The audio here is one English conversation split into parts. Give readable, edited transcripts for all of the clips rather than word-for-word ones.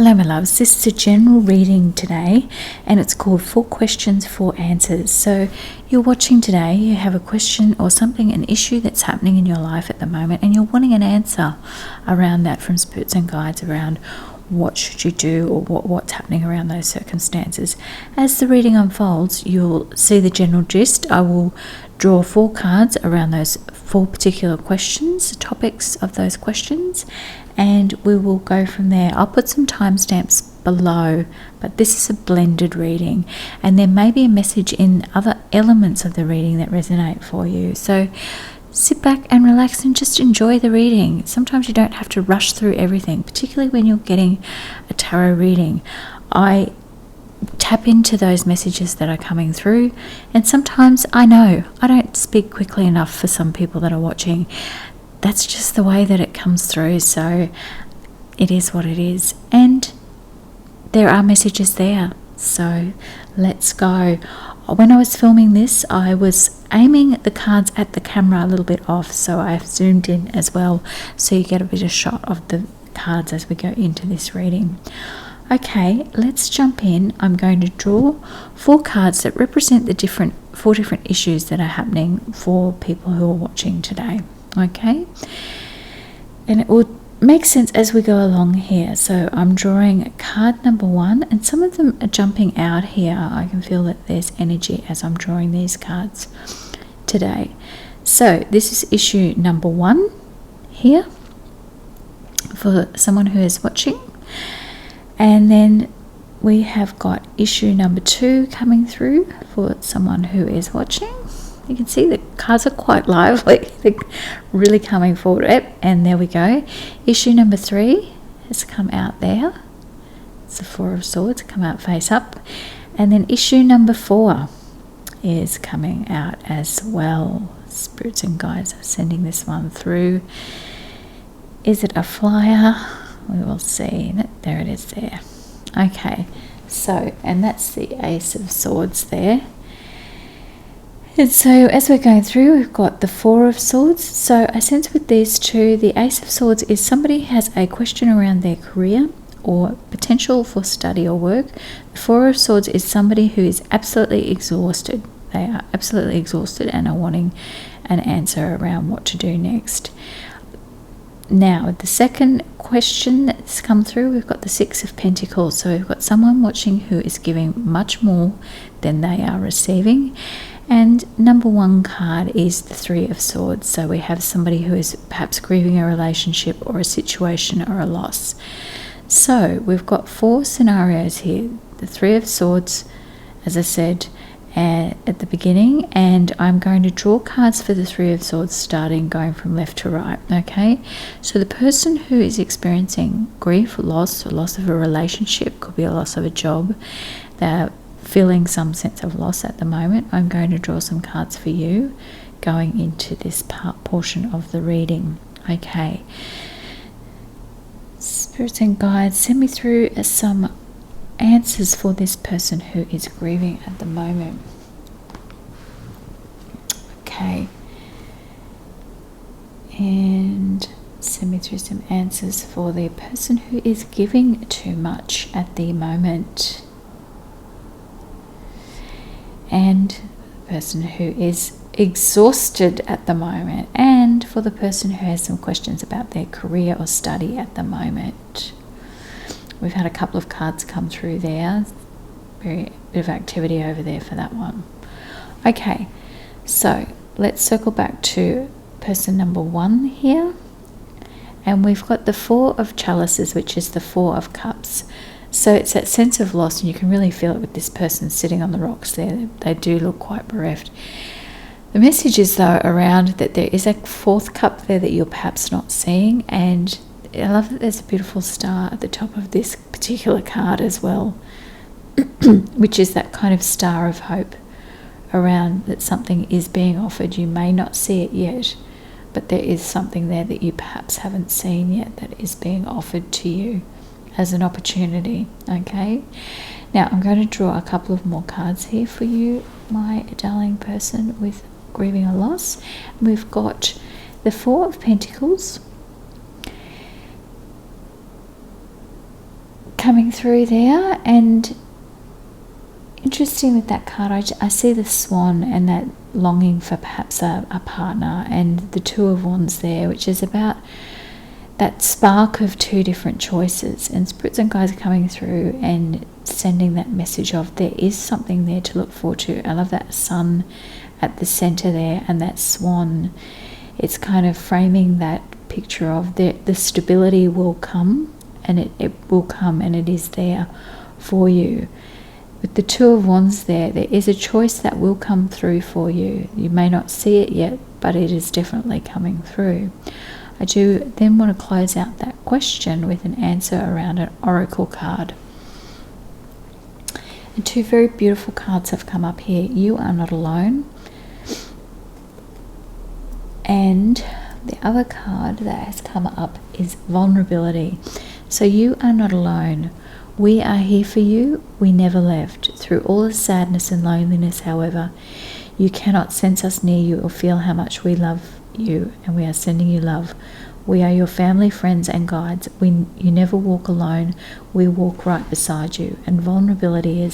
Hello my loves, this is a general reading today and it's called 4 questions, 4 answers. So you're watching today, you have a question or something, an issue that's happening in your life at the moment and you're wanting an answer around that from spirits and guides around what should you do or what's happening around those circumstances. As the reading unfolds, you'll see the general gist. I will draw 4 cards around those 4 particular questions, topics of those questions, and we will go from there. I'll put some timestamps below, but this is a blended reading and there may be a message in other elements of the reading that resonate for you. So sit back and relax and just enjoy the reading. Sometimes you don't have to rush through everything, particularly when you're getting a tarot reading. I tap into those messages that are coming through, and sometimes I know I don't speak quickly enough for some people that are watching. That's just the way that it comes through, so it is what it is, and there are messages there, so let's go. When I was filming this, I was aiming the cards at the camera a little bit off, so I've zoomed in as well, so you get a bit of shot of the cards as we go into this reading. Okay, let's jump in. I'm going to draw 4 cards that represent the 4 different issues that are happening for people who are watching today. Okay, and it will make sense as we go along here. So I'm drawing card number 1, and some of them are jumping out here. I can feel that there's energy as I'm drawing these cards today. So this is issue number 1 here for someone who is watching, and then we have got issue number 2 coming through for someone who is watching. You can see the cards are quite lively, they're really coming forward. And there we go. Issue number 3 has come out there. It's the 4 of Swords, come out face up. And then issue number 4 is coming out as well. Spirits and guides are sending this one through. Is it a flyer? We will see. There it is there. Okay, so, and that's the Ace of Swords there. And so as we're going through, we've got the 4 of Swords. So I sense with these two, the Ace of Swords is somebody has a question around their career or potential for study or work. The 4 of Swords is somebody who is absolutely exhausted. They are absolutely exhausted and are wanting an answer around what to do next. Now, the second question that's come through, we've got the 6 of Pentacles. So we've got someone watching who is giving much more than they are receiving. And number 1 card is the 3 of Swords. So we have somebody who is perhaps grieving a relationship or a situation or a loss. So we've got 4 scenarios here. The 3 of Swords, as I said at the beginning, and I'm going to draw cards for the 3 of Swords starting going from left to right. Okay, so the person who is experiencing grief, loss, or loss of a relationship, could be a loss of a job, they're feeling some sense of loss at the moment. I'm going to draw some cards for you going into this portion of the reading. Okay, spirits and guides, send me through some answers for this person who is grieving at the moment. Okay, and send me through some answers for the person who is giving too much at the moment, and the person who is exhausted at the moment, and for the person who has some questions about their career or study at the moment. We've had a couple of cards come through there. Very bit of activity over there for that one. Okay, so let's circle back to person number 1 here. And we've got the 4 of Chalices, which is the 4 of Cups. So it's that sense of loss, and you can really feel it with this person sitting on the rocks there. They do look quite bereft. The message is, though, around that there is a 4th cup there that you're perhaps not seeing, and I love that there's a beautiful star at the top of this particular card as well, which is that kind of star of hope around that something is being offered. You may not see it yet, but there is something there that you perhaps haven't seen yet that is being offered to you as an opportunity. Okay, now I'm going to draw a couple of more cards here for you, my darling person with grieving a loss. We've got the 4 of Pentacles, coming through there. And interesting with that card, I see the swan and that longing for perhaps a partner, and the Two of Wands there, which is about that spark of two different choices. And spirits and guides are coming through and sending that message of there is something there to look forward to. I love that sun at the center there and that swan. It's kind of framing that picture of the stability will come, and it will come, and it is there for you. With the Two of Wands there is a choice that will come through for you. You may not see it yet, but it is definitely coming through. I do then want to close out that question with an answer around an oracle card. And two very beautiful cards have come up here. You are not alone. And the other card that has come up is vulnerability. So you are not alone. We are here for you. We never left. Through all the sadness and loneliness, however, you cannot sense us near you or feel how much we love you, and we are sending you love. We are your family, friends, and guides. You never walk alone. We walk right beside you. And vulnerability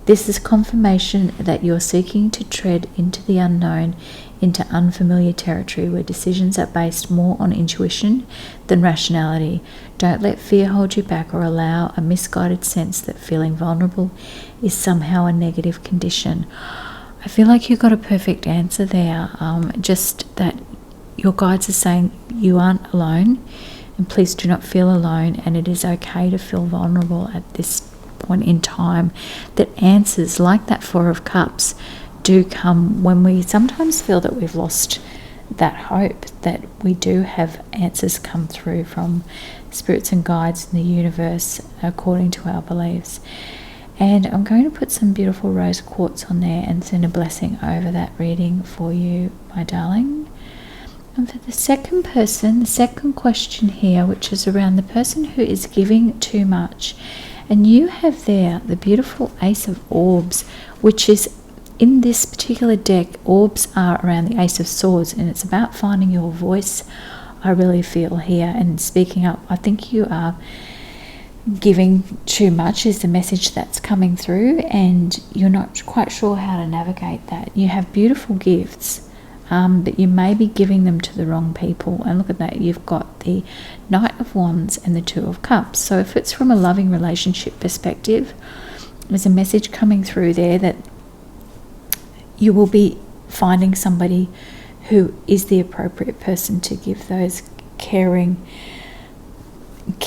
this is confirmation that you're seeking to tread into the unknown, into unfamiliar territory where decisions are based more on intuition than rationality. Don't let fear hold you back or allow a misguided sense that feeling vulnerable is somehow a negative condition. I feel like you got a perfect answer there. Just that your guides are saying you aren't alone, and please do not feel alone, and it is okay to feel vulnerable at this point in time. That answers like that Four of Cups do come when we sometimes feel that we've lost that hope, that we do have answers come through from spirits and guides in the universe according to our beliefs. And I'm going to put some beautiful rose quartz on there and send a blessing over that reading for you, my darling. And for the second person, the second question here, which is around the person who is giving too much. And you have there the beautiful Ace of Orbs, which is in this particular deck. Orbs are around the Ace of Swords, and it's about finding your voice, I really feel here, and speaking up. I think you are giving too much is the message that's coming through, and you're not quite sure how to navigate that. You have beautiful gifts, but you may be giving them to the wrong people. And look at that, you've got the Knight of Wands and the Two of Cups. So if it's from a loving relationship perspective, there's a message coming through there that you will be finding somebody who is the appropriate person to give those caring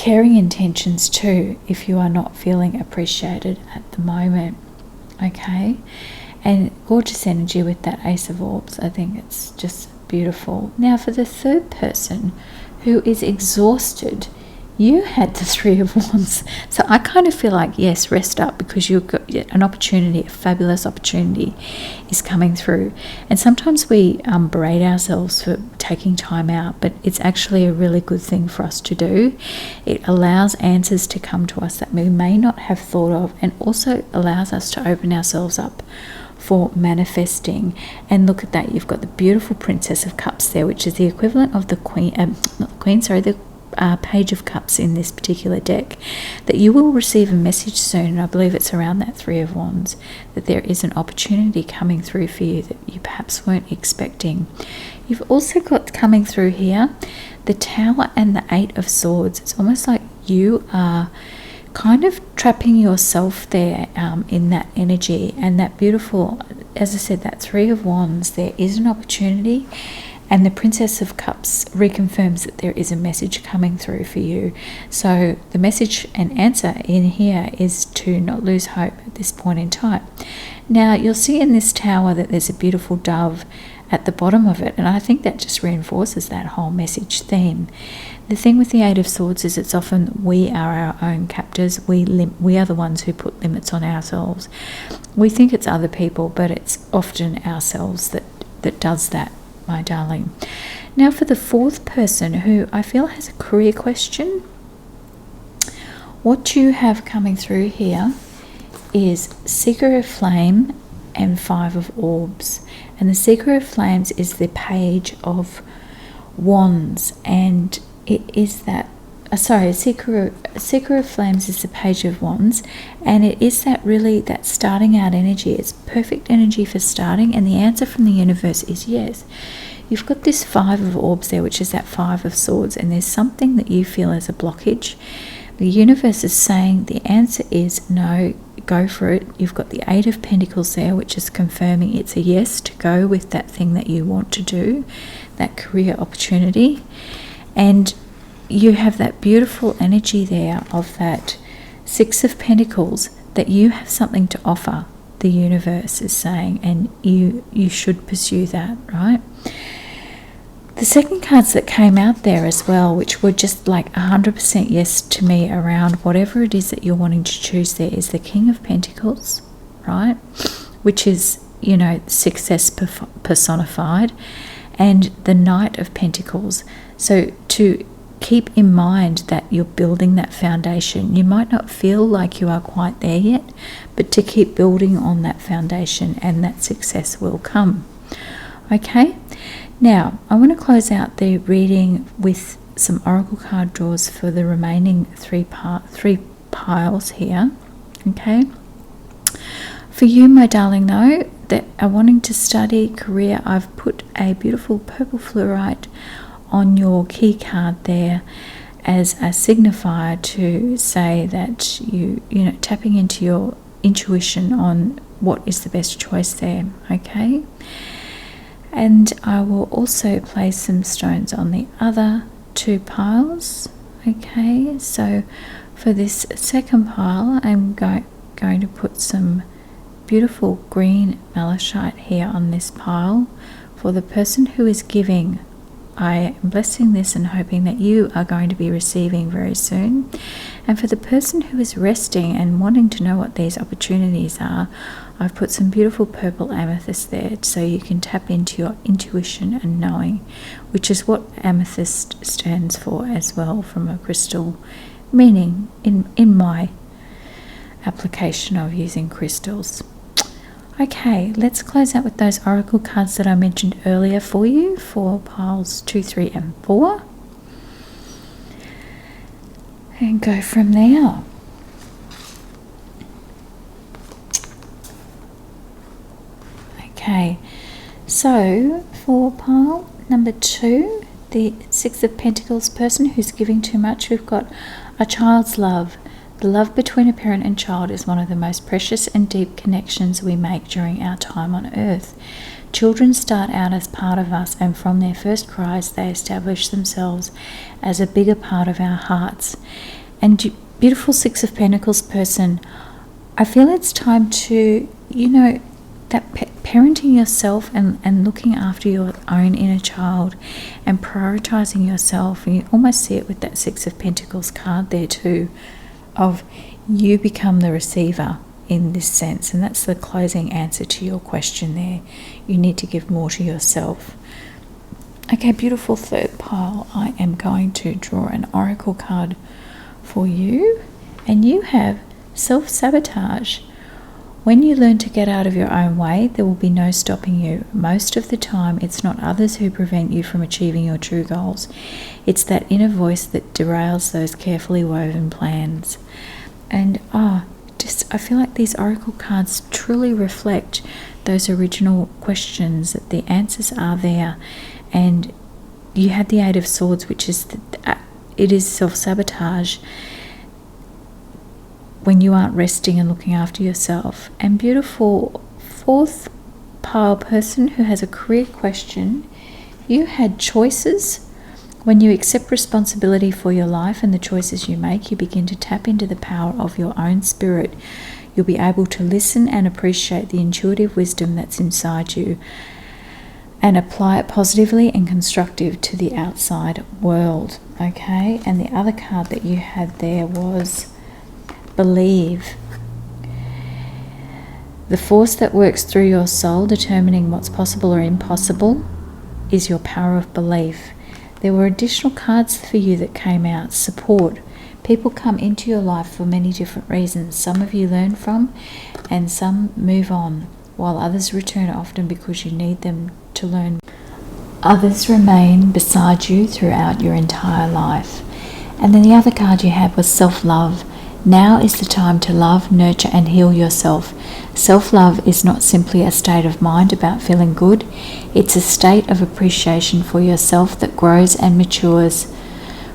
intentions to, if you are not feeling appreciated at the moment. Okay, and gorgeous energy with that Ace of Orbs. I think it's just beautiful. Now for the third person who is exhausted, you had the Three of Wands. So I kind of feel like, yes, rest up, because you've got an opportunity, a fabulous opportunity is coming through. And sometimes we berate ourselves for taking time out, but it's actually a really good thing for us to do. It allows answers to come to us that we may not have thought of, and also allows us to open ourselves up for manifesting. And look at that, you've got the beautiful Princess of Cups there, which is the equivalent of the the Page of Cups in this particular deck. That you will receive a message soon, and I believe it's around that Three of Wands, that there is an opportunity coming through for you that you perhaps weren't expecting. You've also got coming through here the Tower and the Eight of Swords. It's almost like you are kind of trapping yourself there in that energy, and that beautiful, as I said, that Three of Wands, there is an opportunity. And the Princess of Cups reconfirms that there is a message coming through for you. So the message and answer in here is to not lose hope at this point in time. Now you'll see in this tower that there's a beautiful dove at the bottom of it, and I think that just reinforces that whole message theme. The thing with the Eight of Swords is it's often we are our own captors. We are the ones who put limits on ourselves. We think it's other people, but it's often ourselves that does that, my darling. Now for the fourth person, who I feel has a career question, what you have coming through here is Seeker of Flame and Five of Orbs. And the Seeker of Flames is the Page of Wands, and it is that Seeker of Flames is the Page of Wands, and it is that starting out energy. It's perfect energy for starting, and the answer from the universe is yes. You've got this Five of Orbs there, which is that Five of Swords, and there's something that you feel as a blockage. The universe is saying the answer is no, go for it. You've got the Eight of Pentacles there, which is confirming it's a yes to go with that thing that you want to do, that career opportunity. And you have that beautiful energy there of that Six of Pentacles, that you have something to offer, the universe is saying, and you should pursue that, right? The second cards that came out there as well, which were just like 100% yes to me around whatever it is that you're wanting to choose there, is the King of Pentacles, right? Which is, success personified, and the Knight of Pentacles. So to keep in mind that you're building that foundation. You might not feel like you are quite there yet, but to keep building on that foundation, and that success will come. Okay? Now, I want to close out the reading with some oracle card draws for the remaining three piles here. Okay? For you, my darling, though, that are wanting to study career, I've put a beautiful purple fluorite on your key card there as a signifier to say that you tapping into your intuition on what is the best choice there. Okay? And I will also place some stones on the other two piles. Okay, so for this second pile, I'm going to put some beautiful green malachite here on this pile. For the person who is giving, I am blessing this and hoping that you are going to be receiving very soon. And for the person who is resting and wanting to know what these opportunities are, I've put some beautiful purple amethyst there so you can tap into your intuition and knowing, which is what amethyst stands for as well from a crystal meaning in my application of using crystals. Okay, let's close out with those oracle cards that I mentioned earlier for you for piles 2, 3 and 4. And go from there. Okay, so for pile number 2, the Six of Pentacles person who's giving too much, we've got a child's love. The love between a parent and child is one of the most precious and deep connections we make during our time on earth. Children start out as part of us, and from their first cries they establish themselves as a bigger part of our hearts. And beautiful Six of Pentacles person, I feel it's time to, that parenting yourself and looking after your own inner child and prioritizing yourself. And you almost see it with that Six of Pentacles card there too, of you become the receiver in this sense, and that's the closing answer to your question there. You need to give more to yourself. Okay, beautiful third pile, I am going to draw an oracle card for you, and you have self-sabotage. When you learn to get out of your own way, there will be no stopping you. Most of the time, it's not others who prevent you from achieving your true goals. It's that inner voice that derails those carefully woven plans. And I feel like these oracle cards truly reflect those original questions, that the answers are there. And you had the Eight of Swords, which is it is self-sabotage when you aren't resting and looking after yourself. And beautiful fourth pile person who has a career question, you had choices. When you accept responsibility for your life and the choices you make, you begin to tap into the power of your own spirit. You'll be able to listen and appreciate the intuitive wisdom that's inside you and apply it positively and constructive to the outside world. Okay, and the other card that you had there was Believe. The force that works through your soul, determining what's possible or impossible, is your power of belief. There were additional cards for you that came out. Support. People come into your life for many different reasons. Some of you learn from, and some move on, while others return often because you need them to learn. Others remain beside you throughout your entire life. And then the other card you had was self-love. Now is the time to love, nurture and heal yourself. Self-love is not simply a state of mind about feeling good. It's a state of appreciation for yourself that grows and matures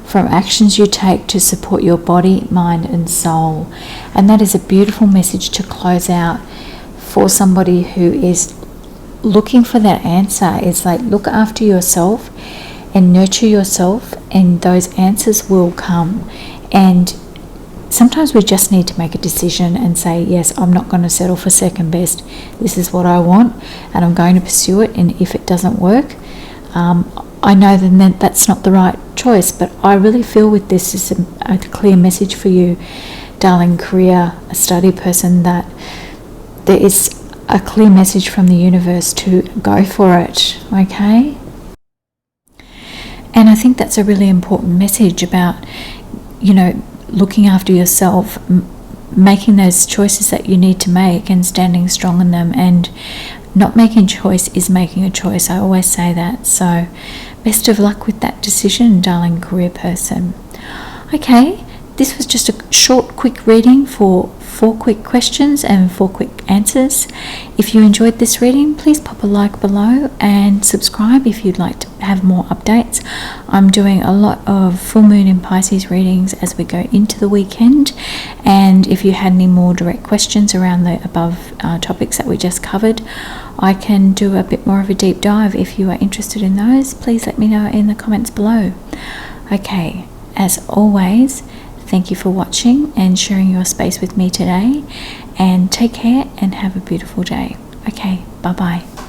from actions you take to support your body, mind and soul. And that is a beautiful message to close out for somebody who is looking for that answer. It's like, look after yourself and nurture yourself, and those answers will come. And sometimes we just need to make a decision and say, yes, I'm not going to settle for second best. This is what I want and I'm going to pursue it. And if it doesn't work, I know then that's not the right choice. But I really feel with this is a clear message for you, darling career study person, that there is a clear message from the universe to go for it, okay? And I think that's a really important message about, looking after yourself, making those choices that you need to make and standing strong in them. And not making a choice is making a choice. I always say that. So best of luck with that decision, darling career person. Okay, this was just a short, quick reading for 4 quick questions and 4 quick answers. If you enjoyed this reading, please pop a like below and subscribe if you'd like to have more updates. I'm doing a lot of full moon in Pisces readings as we go into the weekend, and if you had any more direct questions around the above topics that we just covered, I can do a bit more of a deep dive. If you are interested in those, please let me know in the comments below. Okay, as always, thank you for watching and sharing your space with me today, and take care and have a beautiful day. Okay, bye-bye.